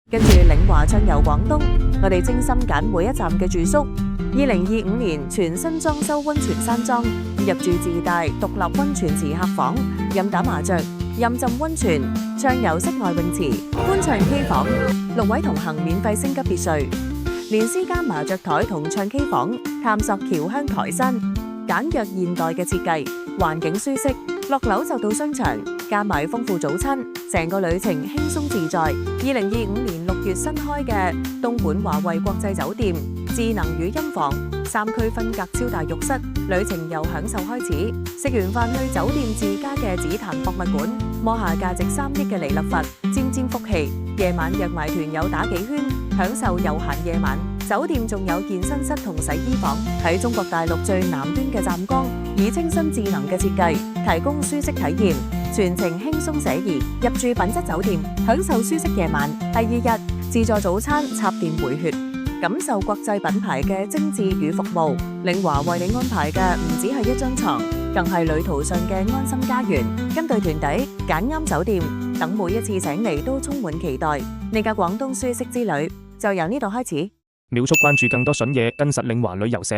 跟住領華暢遊廣東，我哋精心揀每一站嘅住宿。2025年全新裝修溫泉山莊，入住自帶獨立溫泉池客房，任打麻雀、任浸溫泉、暢遊室內泳池、歡唱 K 房，6位同行免費升級別墅，連私家麻雀台同唱 K 房，探索僑鄉台山，簡約現代嘅設計，環境舒適，落樓就到商場，加埋豐富早餐，成個旅程輕鬆自在。2025年6月新開嘅東莞華惠國際酒店，智能語音房，3區分隔超大浴室，旅程由享受開始。食完飯去酒店自家嘅紫檀博物館，摸下價值3億嘅彌勒佛，沾沾福氣。夜晚約埋團友打幾圈，享受悠閒夜晚。酒店仲有健身室同洗衣房，喺中國大陸最南端嘅湛江，以清新智能嘅設計，提供舒適體驗，全程輕鬆寫意。入住品質酒店，享受舒適夜晚。第2日自助早餐，插電回血，感受國際品牌嘅精緻與服務。領華為你安排嘅唔只係一張床，更係旅途上嘅安心家園。跟對團隊揀啱酒店，等每一次醒嚟都充滿期待。你嘅廣東舒適之旅就由呢度開始。秒速關注更多筍嘢，跟實領華旅遊社。